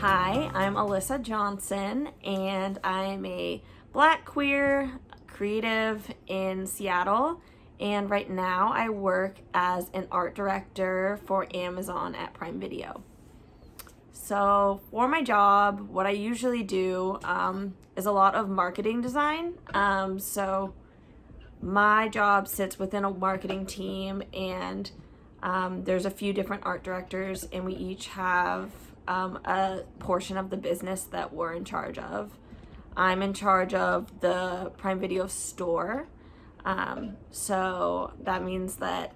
Hi, I'm Alyssa Johnson, and I'm a Black queer creative in Seattle. And right now, I work as an art director for Amazon at Prime Video. So, for my job, what I usually do is a lot of marketing design. My job sits within a marketing team, and there's a few different art directors, and we each have a portion of the business that we're in charge of. I'm in charge of the Prime Video store. So that means that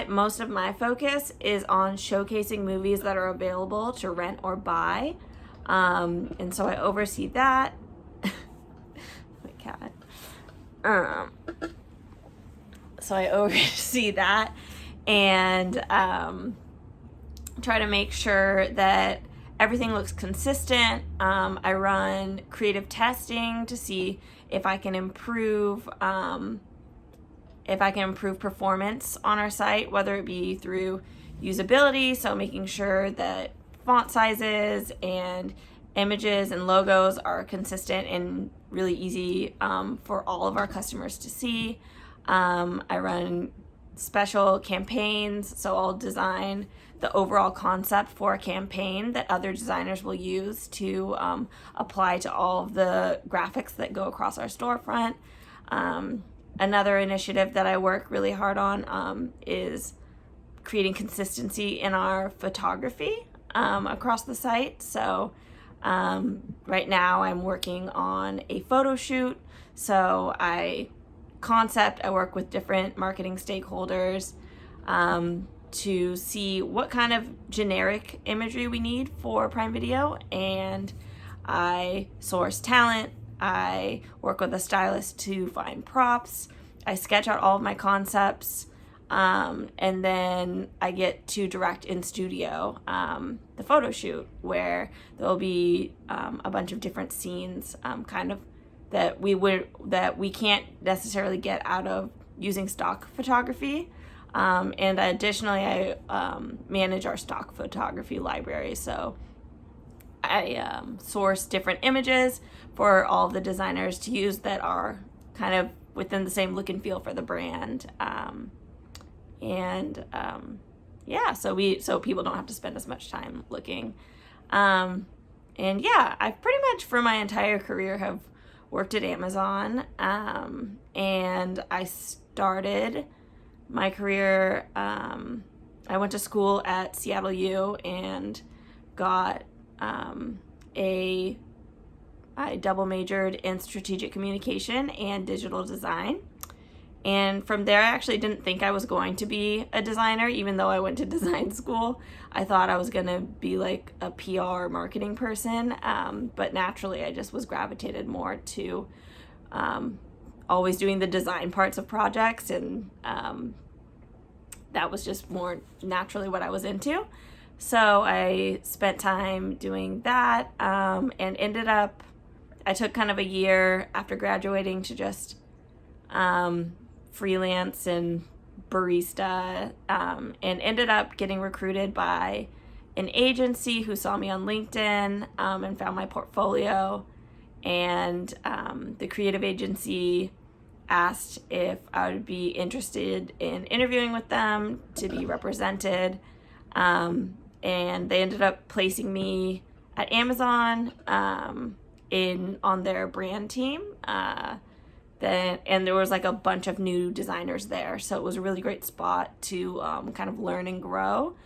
most of my focus is on showcasing movies that are available to rent or buy. And so I oversee that. My cat. So I oversee that and try to make sure that everything looks consistent. I run creative testing to see if I can improve performance on our site, whether it be through usability, so making sure that font sizes and images and logos are consistent and really easy for all of our customers to see. I run special campaigns, so I'll design the overall concept for a campaign that other designers will use to apply to all of the graphics that go across our storefront. Another initiative that I work really hard on is creating consistency in our photography across the site. So right now I'm working on a photo shoot. So I work with different marketing stakeholders to see what kind of generic imagery we need for Prime Video, and I source talent. I work with a stylist to find props. I sketch out all of my concepts, and then I get to direct in studio the photo shoot, where there'll be a bunch of different scenes, that we can't necessarily get out of using stock photography. And additionally, I manage our stock photography library. So I source different images for all of the designers to use that are kind of within the same look and feel for the brand. So people don't have to spend as much time looking. I pretty much for my entire career have worked at Amazon, and I started my career, I went to school at Seattle U and got I double majored in strategic communication and digital design. And from there, I actually didn't think I was going to be a designer, even though I went to design school. I thought I was going to be like a PR marketing person, but naturally I just was gravitated more to always doing the design parts of projects, and that was just more naturally what I was into. So I spent time doing that, and I took kind of a year after graduating to just freelance and barista, and ended up getting recruited by an agency who saw me on LinkedIn and found my portfolio. And the creative agency asked if I would be interested in interviewing with them to be represented. And they ended up placing me at Amazon on their brand team. And there was like a bunch of new designers there. So it was a really great spot to kind of learn and grow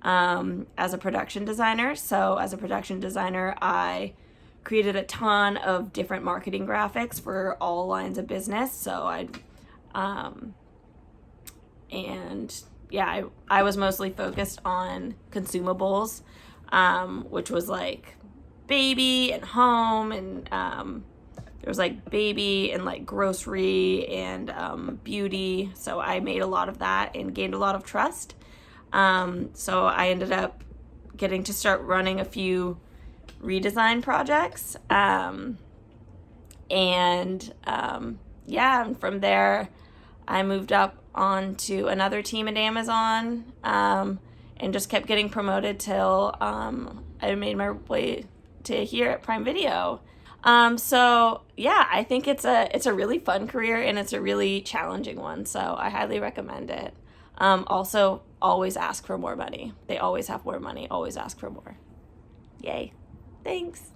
as a production designer. So as a production designer, I created a ton of different marketing graphics for all lines of business. So I was mostly focused on consumables, which was like baby and home, and there was like baby and like grocery and beauty. So I made a lot of that and gained a lot of trust. So I ended up getting to start running a few redesign projects. And from there I moved up onto another team at Amazon, and just kept getting promoted till I made my way to here at Prime Video. So yeah, I think it's a really fun career, and it's a really challenging one. So I highly recommend it. Also, always ask for more money. They always have more money. Always ask for more. Yay. Thanks.